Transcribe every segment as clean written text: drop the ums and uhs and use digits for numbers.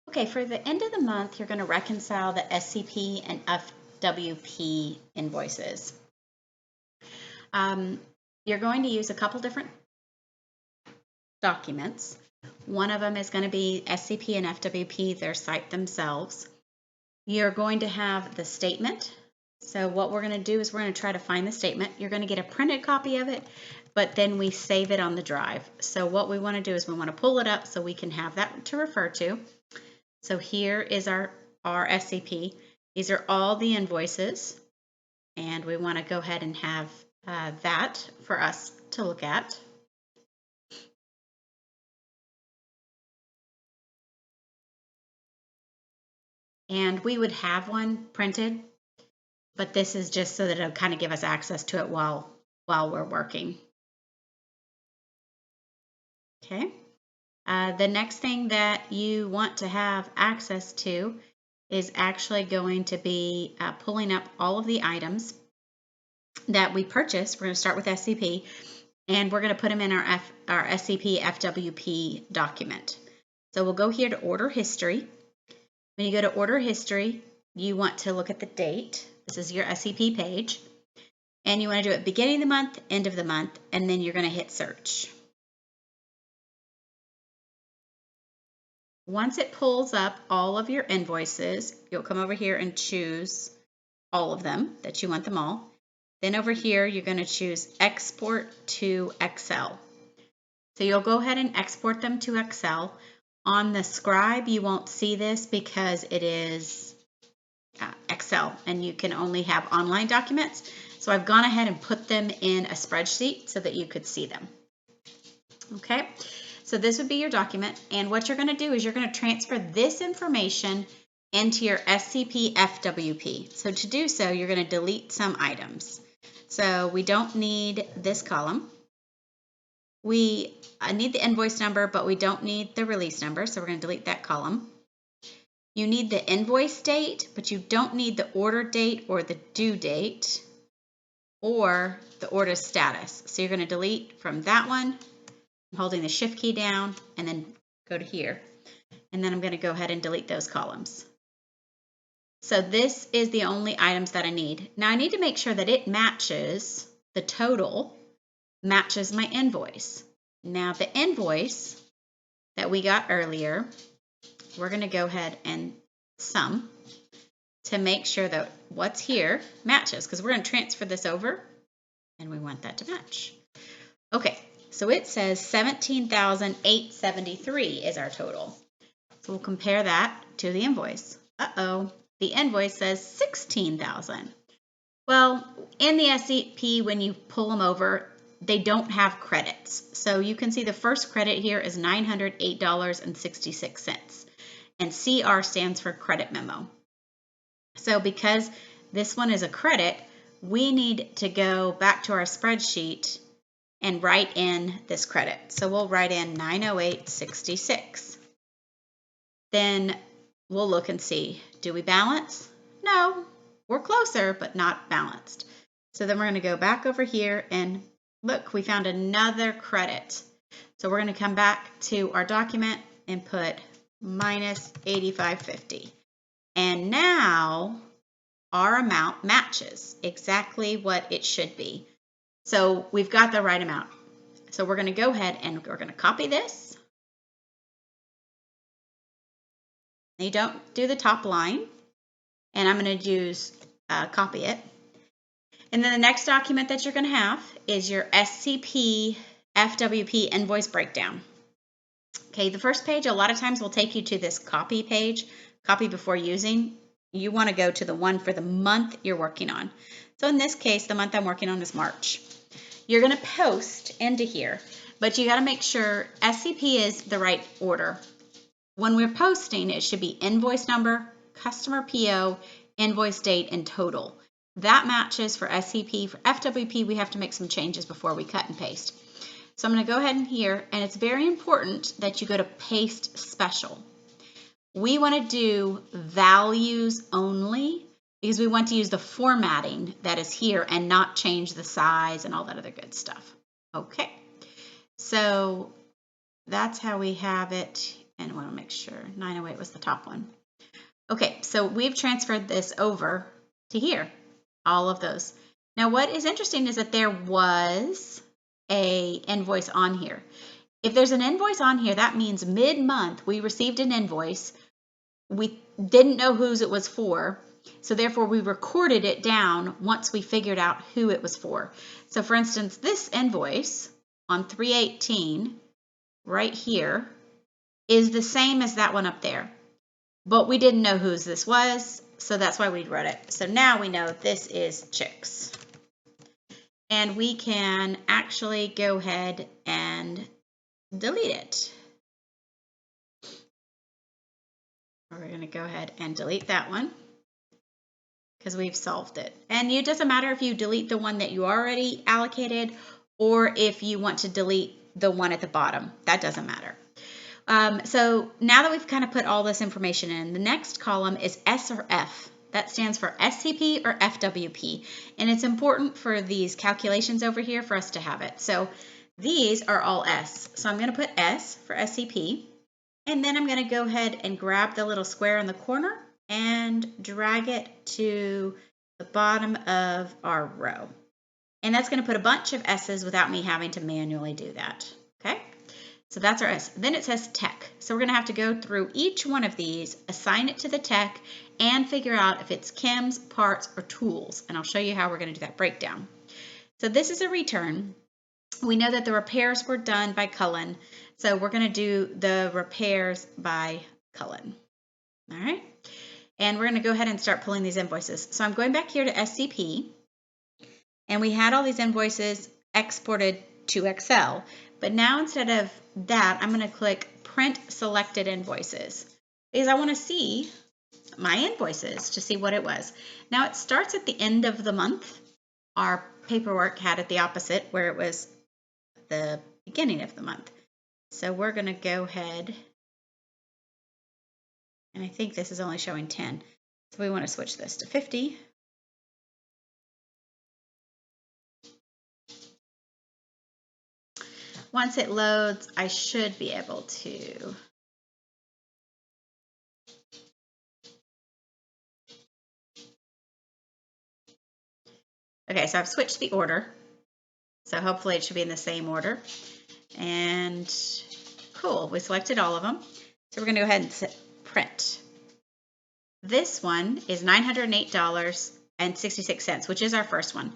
Okay, for the end of the month, you're going to reconcile the SCP and FWP invoices. You're going to use a couple different documents. One of them is going to be SCP and FWP, their site themselves. You're going to have the statement. So what we're going to do is we're going to try to find the statement. You're going to get a printed copy of it, but then we save it on the drive. So what we want to do is we want to pull it up so we can have that to refer to. So here is our SCP. These are all the invoices, and we want to go ahead and have that for us to look at. And we would have one printed, but this is just so that it'll kind of give us access to it while we're working. Okay. The next thing that you want to have access to is actually going to be pulling up all of the items that we purchased. We're going to start with SCP, and we're going to put them in our SCP FWP document. So we'll go here to order history. When you go to order history, you want to look at the date. This is your SCP page. And you want to do it beginning of the month, end of the month, and then you're going to hit search. Once it pulls up all of your invoices, you'll come over here and choose all of them, that you want them all. Then over here, you're going to choose Export to Excel. So you'll go ahead and export them to Excel. On the Scribe, you won't see this because it is Excel, and you can only have online documents. So I've gone ahead and put them in a spreadsheet so that you could see them. Okay. So this would be your document, and what you're going to do is you're going to transfer this information into your SCP FWP. So to do so, you're going to delete some items. So we don't need this column. We need the invoice number, but we don't need the release number, so we're going to delete that column. You need the invoice date, but you don't need the order date or the due date or the order status. So you're going to delete from that one. I'm holding the shift key down and then go to here. And then I'm going to go ahead and delete those columns. So this is the only items that I need. Now I need to make sure that it matches, the total matches my invoice. Now the invoice that we got earlier, we're going to go ahead and sum to make sure that what's here matches, because we're going to transfer this over and we want that to match. Okay. So it says 17,873 is our total. So we'll compare that to the invoice. Uh-oh, the invoice says 16,000. Well, in the SCP, when you pull them over, they don't have credits. So you can see the first credit here is $908.66. And CR stands for credit memo. So because this one is a credit, we need to go back to our spreadsheet and write in this credit. So we'll write in 908.66. Then we'll look and see, do we balance? No, we're closer, but not balanced. So then we're going to go back over here and look, we found another credit. So we're going to come back to our document and put minus 85.50. And now our amount matches exactly what it should be. So we've got the right amount. So we're going to go ahead and we're going to copy this. You don't do the top line. And I'm going to use copy it. And then the next document that you're going to have is your SCP FWP invoice breakdown. Okay, the first page a lot of times will take you to this copy page, copy before using. You want to go to the one for the month you're working on. So in this case, the month I'm working on is March. You're going to post into here, but you got to make sure SCP is the right order. When we're posting, it should be invoice number, customer PO, invoice date, and total. That matches for SCP. For FWP, we have to make some changes before we cut and paste. So I'm going to go ahead and here, and it's very important that you go to paste special. We want to do values only, because we want to use the formatting that is here and not change the size and all that other good stuff. Okay, so that's how we have it. And I want to make sure. 908 was the top one. Okay, so we've transferred this over to here, all of those. Now what is interesting is that there was a invoice on here. If there's an invoice on here, that means mid-month we received an invoice. We didn't know whose it was for, so therefore we recorded it down once we figured out who it was for. So for instance, this invoice on 3/18 right here is the same as that one up there, but we didn't know whose this was, so that's why we wrote it. So now we know this is chicks. And we can actually go ahead and delete it. We're going to go ahead and delete that one because we've solved it. And it doesn't matter if you delete the one that you already allocated or if you want to delete the one at the bottom. That doesn't matter. So now that we've kind of put all this information in, the next column is S or F. That stands for SCP or FWP. And it's important for these calculations over here for us to have it. So these are all S. So I'm going to put S for SCP. And then I'm going to go ahead and grab the little square in the corner and drag it to the bottom of our row. And that's going to put a bunch of S's without me having to manually do that. Okay? So that's our S. Then it says tech. So we're going to have to go through each one of these, assign it to the tech, and figure out if it's chems, parts, or tools. And I'll show you how we're going to do that breakdown. So this is a return. We know that the repairs were done by Cullen. So we're going to do the repairs by Cullen. All right. And we're going to go ahead and start pulling these invoices. So I'm going back here to SCP. And we had all these invoices exported to Excel. But now instead of that, I'm going to click Print Selected Invoices because I want to see my invoices to see what it was. Now it starts at the end of the month. Our paperwork had it the opposite where it was the beginning of the month. So we're going to go ahead, and I think this is only showing 10. So we want to switch this to 50. Once it loads, I should be able to okay, so I've switched the order. So hopefully it should be in the same order. And cool, we selected all of them. So we're going to go ahead and print. This one is $908.66, which is our first one.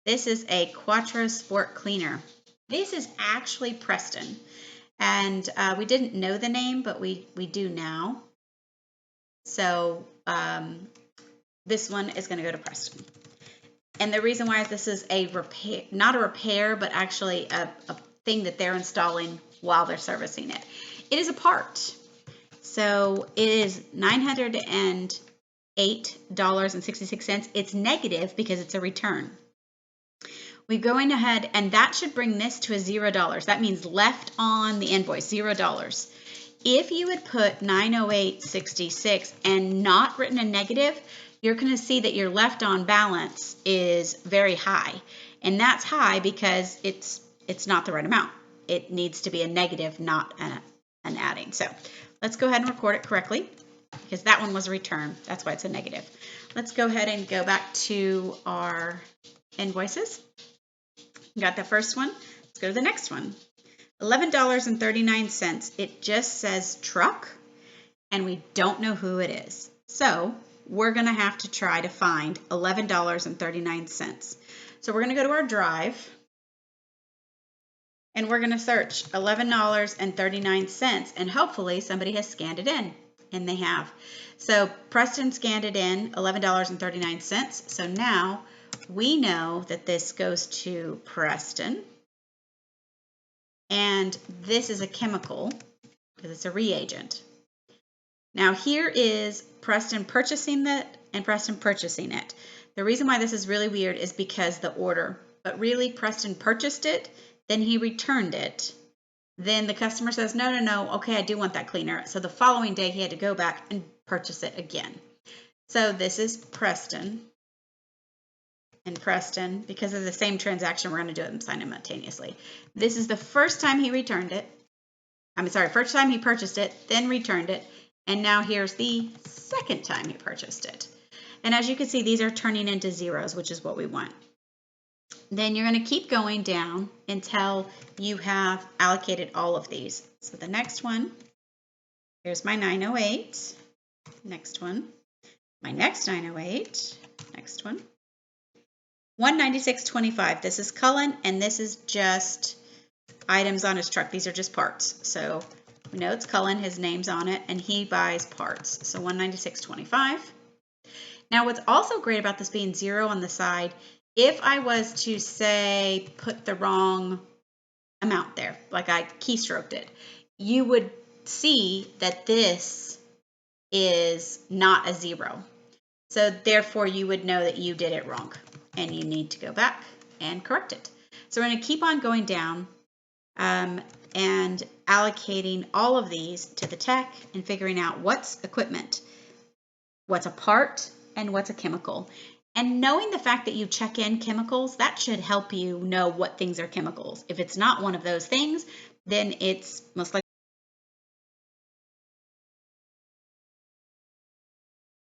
This is a Quattro Sport Cleaner. This is actually Preston. And we didn't know the name, but we do now. So this one is going to go to Preston. And the reason why this is a repair, not a repair, but actually a thing that they're installing while they're servicing it. It is a part. So it is $908.66. It's negative because it's a return. We're going ahead, and that should bring this to a $0. That means left on the invoice, $0. If you had put 908.66 and not written a negative, you're going to see that your left on balance is very high. And that's high because it's not the right amount. It needs to be a negative, not an adding. So let's go ahead and record it correctly because that one was a return. That's why it's a negative. Let's go ahead and go back to our invoices. Got the first one. Let's go to the next one. $11.39. It just says truck, and we don't know who it is. So we're going to have to try to find $11.39. So we're going to go to our drive, and we're going to search $11.39, and hopefully somebody has scanned it in, and they have. So Preston scanned it in, $11.39. So now we know that this goes to Preston, and this is a chemical because it's a reagent. Now here is Preston purchasing that and Preston purchasing it. The reason why this is really weird is because the order, but really Preston purchased it, then he returned it. Then the customer says, no, okay, I do want that cleaner. So the following day he had to go back and purchase it again. So this is Preston. And Preston, because of the same transaction, we're going to do it simultaneously. This is the first time he returned it. I'm sorry, first time he purchased it, then returned it, and now here's the second time he purchased it. And as you can see, these are turning into zeros, which is what we want. Then you're going to keep going down until you have allocated all of these. So the next one, here's my 908, next one, my next 908, next one, 196.25. This is Cullen, and this is just items on his truck. These are just parts. So we know it's Cullen, his name's on it, and he buys parts. So 196.25. Now what's also great about this being 0 on the side, if I was to say put the wrong amount there, like I keystroked it, you would see that this is not a 0. So therefore you would know that you did it wrong and you need to go back and correct it. So we're going to keep on going down and allocating all of these to the tech and figuring out what's equipment, what's a part, and what's a chemical. And knowing the fact that you check in chemicals, that should help you know what things are chemicals. If it's not one of those things, then it's most likely